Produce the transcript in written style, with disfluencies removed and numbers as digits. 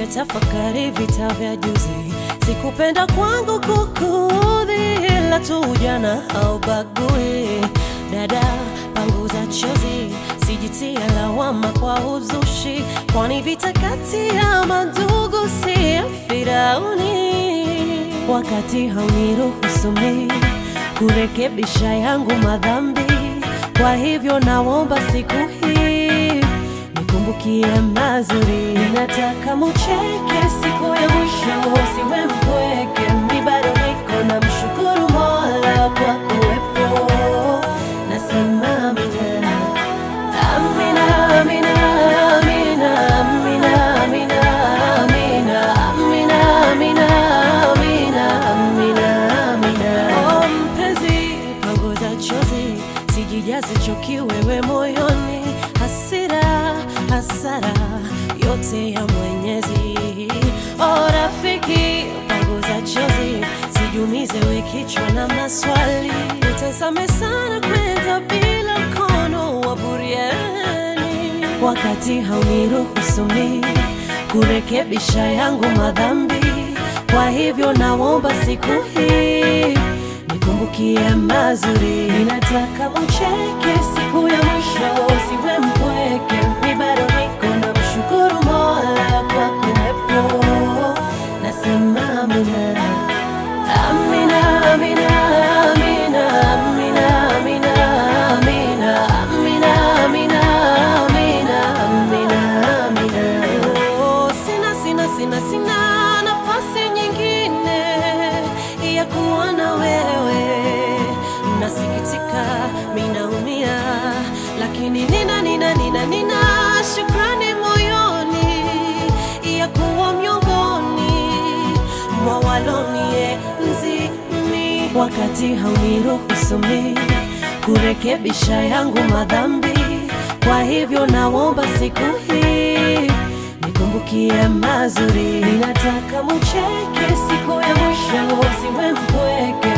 nimetafakari vita vya juzi. Sikupenda kwangu kukuudhi, ila tu ujana haubagui. Dada, panguza chozi, sijitie lawama kwa uzushi, kwani vita kati ya mandugu si ya Firauni. Wakati hauniruhusu mimi kurekebisha yangu madhambi, kwa hivyo naomba siku hii nikumbukie mazuri. Nataka mucheke siku ya mwisho, usiwe mpweke. Mimi bado niko na mshukuru Mola kwa kuwepo. Nasema amina, amina, amina, amina, amina, amina, amina, amina, amina, amina, amina. Oh mpenzi, panguza chozi, sijijaze chuki wewe moyoni, hasira, hasara yote ya Mwenyezi. Oh rafiki, panguza chozi, sijumize we kichwa na maswali. Utazame sana kwenda bila mkono wa buriani. Wakati hauniruhusu mimi kurekebisha yangu madhambi, kwa hivyo naomba siku hii nikumbukie mazuri. Ninataka ucheke siku ya mwisho, usiwe mpweke. Mimi bado niko na mshukuru Mola kwa kuwepo. Nasema amina, amina, amina, amina, amina, amina, amina, amina, amina, amina, amina. Oh, sina nafasi nyingine ya kuwa na wewe. Nasikitika, mimi naumia, lakini nina shukrani moyoni ya kuwa miongoni mwa walonienzi mimi. Wakati hauniruhusu mimi kurekebisha yangu madhambi, kwa hivyo naomba siku hii nikumbukie mazuri. Ninataka mucheke siku ya mwisho, usiwe mpweke.